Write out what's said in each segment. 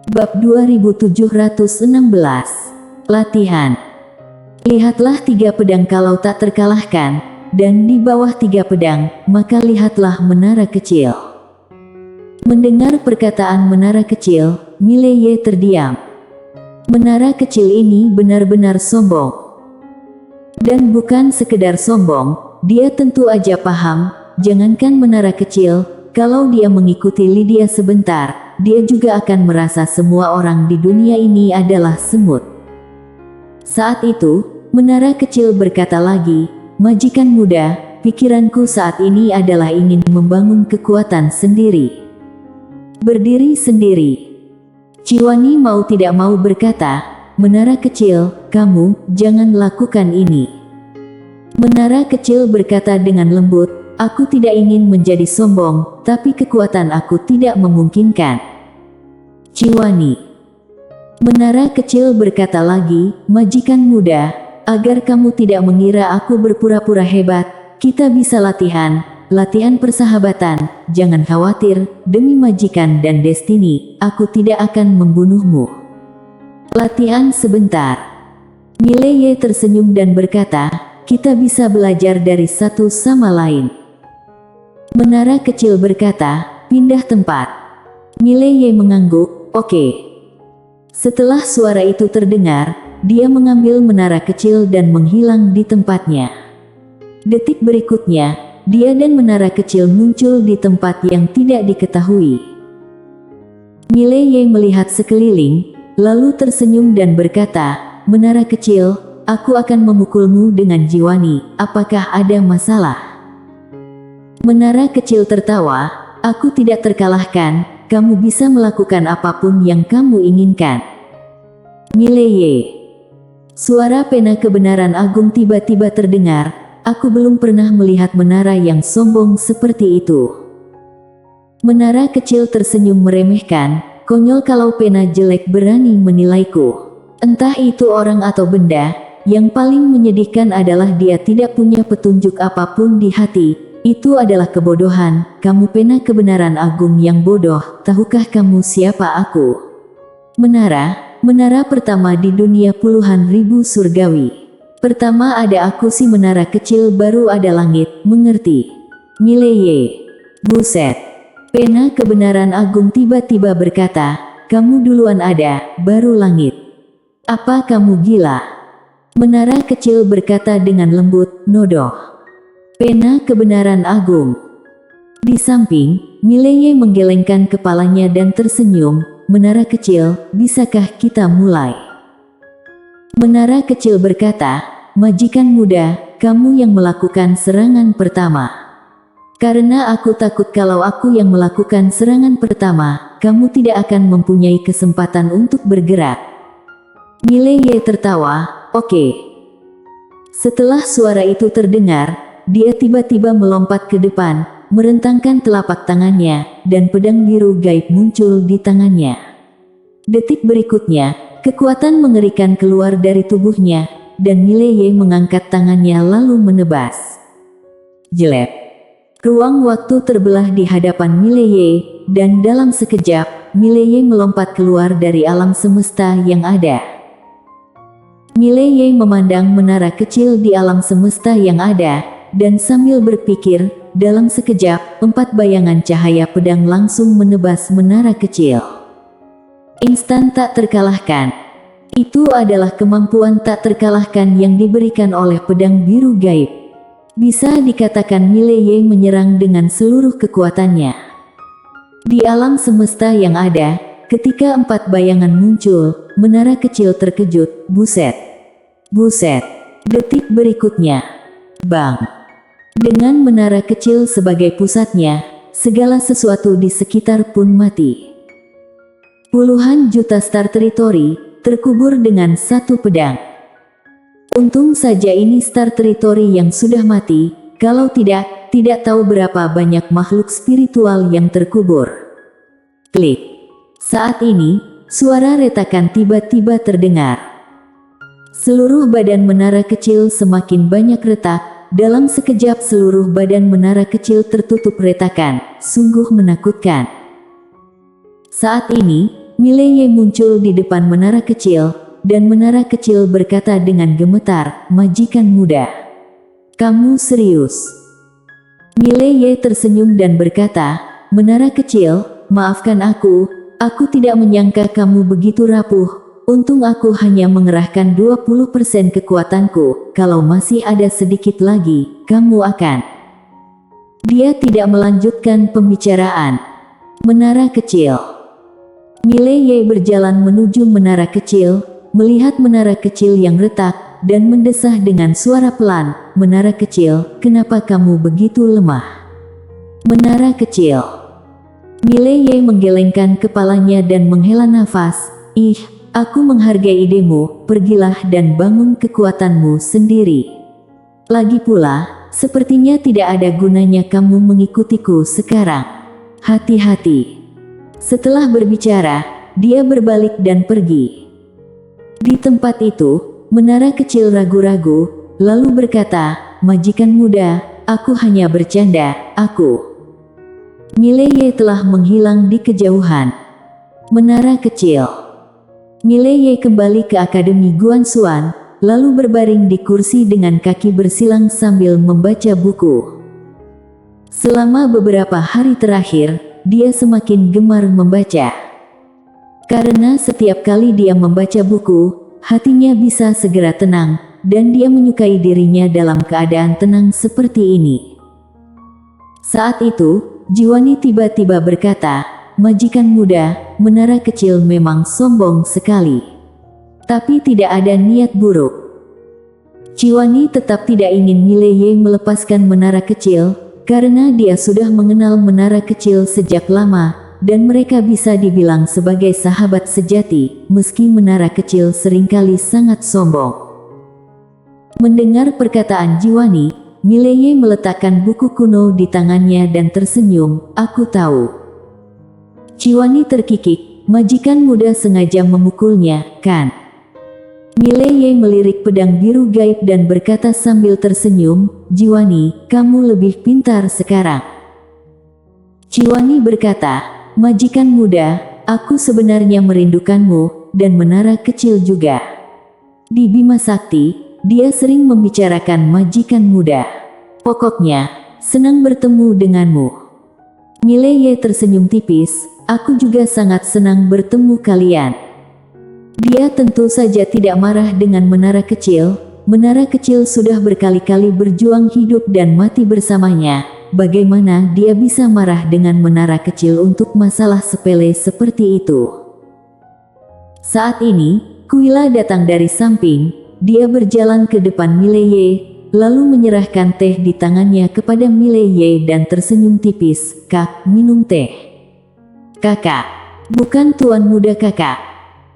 Bab 2716. Latihan. Lihatlah 3 pedang kalau tak terkalahkan, dan di bawah 3 pedang, maka lihatlah menara kecil. Mendengar perkataan menara kecil, Mileye terdiam. Menara kecil ini benar-benar sombong. Dan bukan sekedar sombong, dia tentu aja paham, jangankan menara kecil, kalau dia mengikuti Lydia sebentar, dia juga akan merasa semua orang di dunia ini adalah semut. Saat itu, menara kecil berkata lagi, "Majikan muda, pikiranku saat ini adalah ingin membangun kekuatan sendiri. Berdiri sendiri." Ciwani mau tidak mau berkata, "Menara kecil, kamu jangan lakukan ini." Menara kecil berkata dengan lembut, "Aku tidak ingin menjadi sombong, tapi kekuatan aku tidak memungkinkan." Ciwani. Menara kecil berkata lagi, "Majikan muda, agar kamu tidak mengira aku berpura-pura hebat, kita bisa latihan persahabatan, jangan khawatir, demi majikan dan Destiny, aku tidak akan membunuhmu." Latihan sebentar. Mileye tersenyum dan berkata, "Kita bisa belajar dari satu sama lain." Menara kecil berkata, "Pindah tempat." Mileye mengangguk, "Oke." Setelah suara itu terdengar, dia mengambil menara kecil dan menghilang di tempatnya. Detik berikutnya, dia dan menara kecil muncul di tempat yang tidak diketahui. Mileye melihat sekeliling, lalu tersenyum dan berkata, "Menara kecil, aku akan memukulmu dengan Jiwani, apakah ada masalah?" Menara kecil tertawa, "Aku tidak terkalahkan, kamu bisa melakukan apapun yang kamu inginkan." Mileye. Suara pena kebenaran agung tiba-tiba terdengar, "Aku belum pernah melihat menara yang sombong seperti itu." Menara kecil tersenyum meremehkan, "Konyol kalau pena jelek berani menilaiku. Entah itu orang atau benda, yang paling menyedihkan adalah dia tidak punya petunjuk apapun di hati. Itu adalah kebodohan, kamu pena kebenaran agung yang bodoh, tahukah kamu siapa aku? Menara pertama di dunia puluhan ribu surgawi. Pertama ada aku si menara kecil, baru ada langit, mengerti?" Mileye. Buset. Pena kebenaran agung tiba-tiba berkata, "Kamu duluan ada, baru langit. Apa kamu gila?" Menara kecil berkata dengan lembut, "Nodoh." Pena kebenaran agung. Di samping, Mileye menggelengkan kepalanya dan tersenyum, "Menara kecil, bisakah kita mulai?" Menara kecil berkata, "Majikan muda, kamu yang melakukan serangan pertama. Karena aku takut kalau aku yang melakukan serangan pertama, kamu tidak akan mempunyai kesempatan untuk bergerak." Mileye tertawa, "Oke." Setelah suara itu terdengar, dia tiba-tiba melompat ke depan, merentangkan telapak tangannya, dan pedang biru gaib muncul di tangannya. Detik berikutnya, kekuatan mengerikan keluar dari tubuhnya, dan Mileye mengangkat tangannya lalu menebas. Jelek. Ruang waktu terbelah di hadapan Mileye, dan dalam sekejap, Mileye melompat keluar dari alam semesta yang ada. Mileye memandang menara kecil di alam semesta yang ada, dan sambil berpikir, dalam sekejap, 4 bayangan cahaya pedang langsung menebas menara kecil. Instan tak terkalahkan. Itu adalah kemampuan tak terkalahkan yang diberikan oleh pedang biru gaib. Bisa dikatakan Mileye menyerang dengan seluruh kekuatannya. Di alam semesta yang ada, ketika 4 bayangan muncul, menara kecil terkejut, "Buset. Buset." Detik berikutnya, bang. Dengan menara kecil sebagai pusatnya, segala sesuatu di sekitar pun mati. Puluhan juta Star Territory terkubur dengan satu pedang. Untung saja ini Star Territory yang sudah mati, kalau tidak tahu berapa banyak makhluk spiritual yang terkubur. Klik. Saat ini, suara retakan tiba-tiba terdengar. Seluruh badan menara kecil semakin banyak retak. Dalam sekejap seluruh badan menara kecil tertutup retakan, sungguh menakutkan. Saat ini, Mileye muncul di depan menara kecil, dan menara kecil berkata dengan gemetar, "Majikan muda, kamu serius?" Mileye tersenyum dan berkata, "Menara kecil, maafkan aku tidak menyangka kamu begitu rapuh. Untung aku hanya mengerahkan 20% kekuatanku, kalau masih ada sedikit lagi, kamu akan..." Dia tidak melanjutkan pembicaraan. Menara kecil. Mileye berjalan menuju menara kecil, melihat menara kecil yang retak, dan mendesah dengan suara pelan, "Menara kecil, kenapa kamu begitu lemah?" Menara kecil. Mileye menggelengkan kepalanya dan menghela nafas. "Ih, aku menghargai idemu, pergilah dan bangun kekuatanmu sendiri. Lagi pula, sepertinya tidak ada gunanya kamu mengikutiku sekarang. Hati-hati." Setelah berbicara, dia berbalik dan pergi. Di tempat itu, menara kecil ragu-ragu, lalu berkata, "Majikan muda, aku hanya bercanda, aku..." Mileye telah menghilang di kejauhan. Menara kecil. Mileye kembali ke Akademi Guanxuan, lalu berbaring di kursi dengan kaki bersilang sambil membaca buku. Selama beberapa hari terakhir, dia semakin gemar membaca. Karena setiap kali dia membaca buku, hatinya bisa segera tenang, dan dia menyukai dirinya dalam keadaan tenang seperti ini. Saat itu, Jiwani tiba-tiba berkata, "Majikan muda, menara kecil memang sombong sekali. Tapi tidak ada niat buruk." Jiwani tetap tidak ingin Mileye melepaskan menara kecil, karena dia sudah mengenal menara kecil sejak lama, dan mereka bisa dibilang sebagai sahabat sejati, meski menara kecil seringkali sangat sombong. Mendengar perkataan Jiwani, Mileye meletakkan buku kuno di tangannya dan tersenyum, "Aku tahu." Jiwani terkikik, "Majikan muda sengaja memukulnya, kan?" Mileye melirik pedang biru gaib dan berkata sambil tersenyum, "Jiwani, kamu lebih pintar sekarang." Jiwani berkata, "Majikan muda, aku sebenarnya merindukanmu, dan menara kecil juga." Di Bima Sakti, dia sering membicarakan majikan muda. "Pokoknya, senang bertemu denganmu." Mileye tersenyum tipis, "Aku juga sangat senang bertemu kalian." Dia tentu saja tidak marah dengan menara kecil. Menara kecil sudah berkali-kali berjuang hidup dan mati bersamanya. Bagaimana dia bisa marah dengan menara kecil untuk masalah sepele seperti itu? Saat ini, Kuila datang dari samping. Dia berjalan ke depan Mileye, lalu menyerahkan teh di tangannya kepada Mileye dan tersenyum tipis, "Kak, minum teh." "Kakak." "Bukan tuan muda kakak."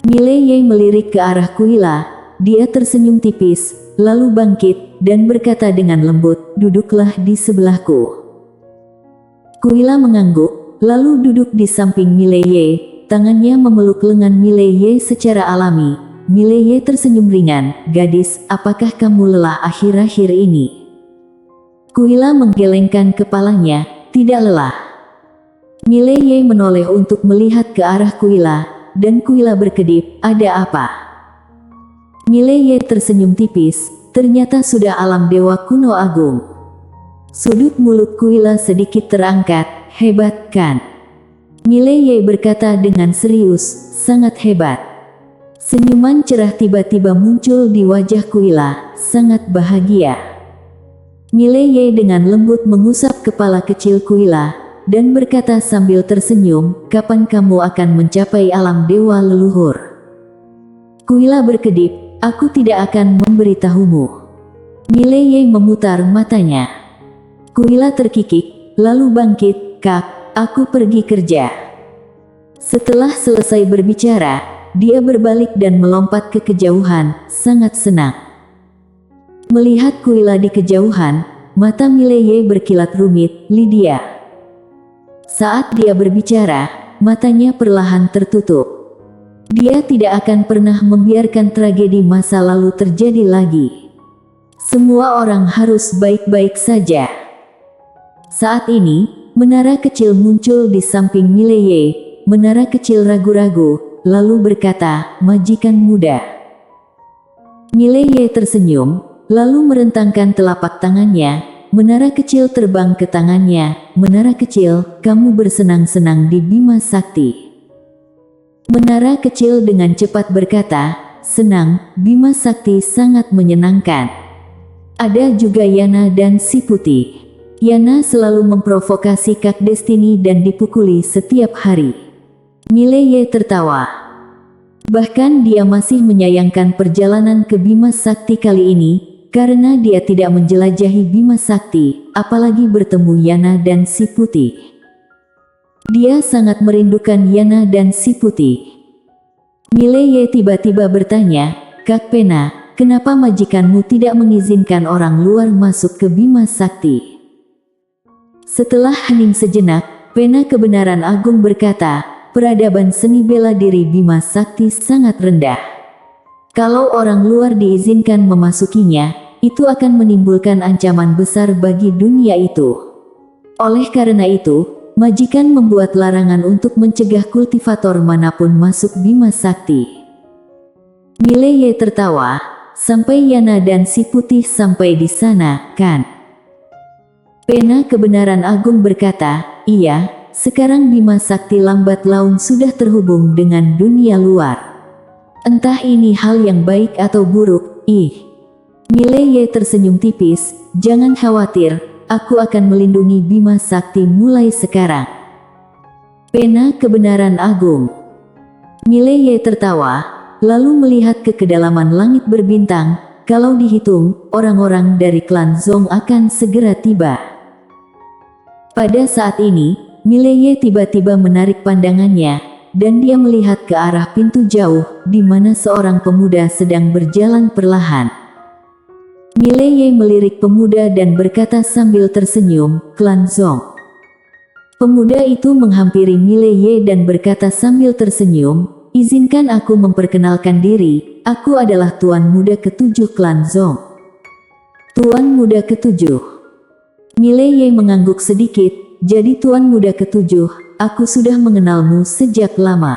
Mileye melirik ke arah Kuila. Dia tersenyum tipis, lalu bangkit, dan berkata dengan lembut, "Duduklah di sebelahku." Kuila mengangguk, lalu duduk di samping Mileye. Tangannya memeluk lengan Mileye secara alami. Mileye tersenyum ringan, "Gadis, apakah kamu lelah akhir-akhir ini?" Kuila menggelengkan kepalanya, "Tidak lelah." Mileye menoleh untuk melihat ke arah Kuila, dan Kuila berkedip, "Ada apa?" Mileye tersenyum tipis, ternyata sudah alam dewa kuno agung. Sudut mulut Kuila sedikit terangkat, "Hebat kan?" Mileye berkata dengan serius, "Sangat hebat." Senyuman cerah tiba-tiba muncul di wajah Kuila, sangat bahagia. Mileye dengan lembut mengusap kepala kecil Kuila, dan berkata sambil tersenyum, "Kapan kamu akan mencapai alam dewa leluhur?" Kuila berkedip, "Aku tidak akan memberitahumu." Mileye memutar matanya. Kuila terkikik, lalu bangkit, "Kak, aku pergi kerja." Setelah selesai berbicara, dia berbalik dan melompat ke kejauhan, sangat senang. Melihat Kuila di kejauhan, mata Mileye berkilat rumit, "Lydia." Saat dia berbicara, matanya perlahan tertutup. Dia tidak akan pernah membiarkan tragedi masa lalu terjadi lagi. Semua orang harus baik-baik saja. Saat ini, menara kecil muncul di samping Mileye. Menara kecil ragu-ragu, lalu berkata, "Majikan muda." Mileye tersenyum, lalu merentangkan telapak tangannya. Menara kecil terbang ke tangannya. "Menara kecil, kamu bersenang-senang di Bima Sakti." Menara kecil dengan cepat berkata, "Senang, Bima Sakti sangat menyenangkan." Ada juga Yana dan si Putih. Yana selalu memprovokasi Kak Destiny dan dipukuli setiap hari. Mileye tertawa. Bahkan dia masih menyayangkan perjalanan ke Bima Sakti kali ini, karena dia tidak menjelajahi Bima Sakti, apalagi bertemu Yana dan si Putih. Dia sangat merindukan Yana dan si Putih. Mileye tiba-tiba bertanya, "Kak Pena, kenapa majikanmu tidak mengizinkan orang luar masuk ke Bima Sakti?" Setelah hening sejenak, Pena Kebenaran Agung berkata, "Peradaban seni bela diri Bima Sakti sangat rendah. Kalau orang luar diizinkan memasukinya, itu akan menimbulkan ancaman besar bagi dunia itu. Oleh karena itu, majikan membuat larangan untuk mencegah kultivator manapun masuk Bima Sakti." Mileye tertawa, "Sampai Yana dan si Putih sampai di sana, kan?" Pena Kebenaran Agung berkata, "Iya, sekarang Bima Sakti lambat laun sudah terhubung dengan dunia luar. Entah ini hal yang baik atau buruk, Mileye tersenyum tipis, "Jangan khawatir, aku akan melindungi Bima Sakti mulai sekarang." Pena Kebenaran Agung. Mileye tertawa, lalu melihat ke kedalaman langit berbintang. Kalau dihitung, orang-orang dari klan Zong akan segera tiba. Pada saat ini, Mileye tiba-tiba menarik pandangannya, dan dia melihat ke arah pintu jauh, di mana seorang pemuda sedang berjalan perlahan. Mileye melirik pemuda dan berkata sambil tersenyum, "Klan Zong." Pemuda itu menghampiri Mileye dan berkata sambil tersenyum, "Izinkan aku memperkenalkan diri, aku adalah Tuan Muda ke-7 Klan Zong." Tuan Muda ke-7. Mileye mengangguk sedikit, "Jadi Tuan Muda ke-7, aku sudah mengenalmu sejak lama."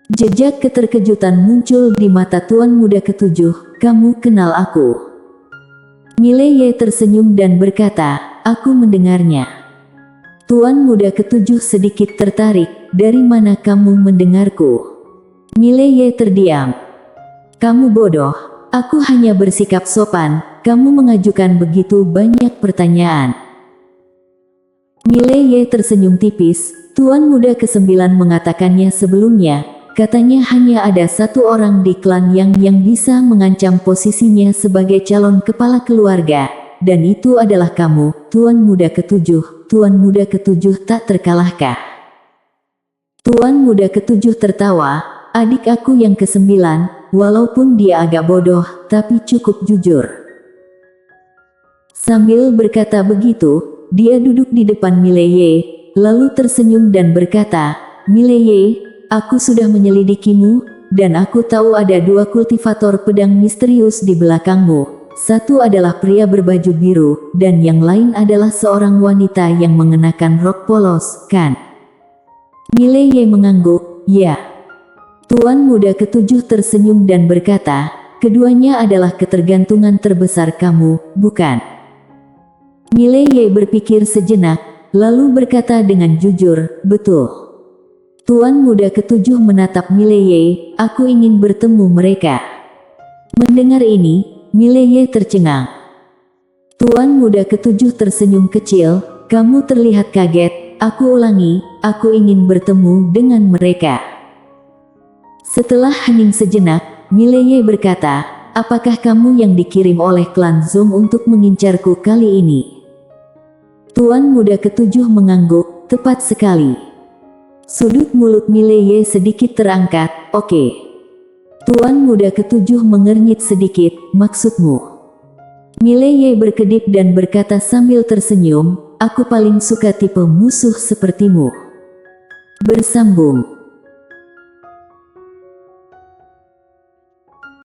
Jejak keterkejutan muncul di mata Tuan Muda ke-7, "Kamu kenal aku?" Mileye tersenyum dan berkata, "Aku mendengarnya." Tuan Muda ke-7 sedikit tertarik, "Dari mana kamu mendengarku?" Mileye terdiam. "Kamu bodoh, aku hanya bersikap sopan, kamu mengajukan begitu banyak pertanyaan." Mileye tersenyum tipis, "Tuan Muda ke-9 mengatakannya sebelumnya, katanya hanya ada satu orang di klan yang bisa mengancam posisinya sebagai calon kepala keluarga, dan itu adalah kamu, Tuan Muda ke-7, Tuan Muda ke-7 tak terkalahkan." Tuan Muda ke-7 tertawa, "Adik aku yang ke-9, walaupun dia agak bodoh, tapi cukup jujur." Sambil berkata begitu, dia duduk di depan Mileye, lalu tersenyum dan berkata, "Mileye, aku sudah menyelidikimu, dan aku tahu ada 2 kultivator pedang misterius di belakangmu. Satu adalah pria berbaju biru, dan yang lain adalah seorang wanita yang mengenakan rok polos, kan?" Mileye mengangguk, "Ya." Tuan Muda ke-7 tersenyum dan berkata, "Keduanya adalah ketergantungan terbesar kamu, bukan?" Mileye berpikir sejenak, lalu berkata dengan jujur, "Betul." Tuan Muda ke-7 menatap Mileye, "Aku ingin bertemu mereka." Mendengar ini, Mileye tercengang. Tuan Muda ke-7 tersenyum kecil, "Kamu terlihat kaget." "Aku ulangi, aku ingin bertemu dengan mereka." Setelah hening sejenak, Mileye berkata, "Apakah kamu yang dikirim oleh klan Zong untuk mengincarku kali ini?" Tuan Muda ke-7 mengangguk, "Tepat sekali." Sudut mulut Mileye sedikit terangkat, "Oke." Tuan Muda ke-7 mengernyit sedikit, "Maksudmu?" Mileye berkedip dan berkata sambil tersenyum, "Aku paling suka tipe musuh sepertimu." Bersambung.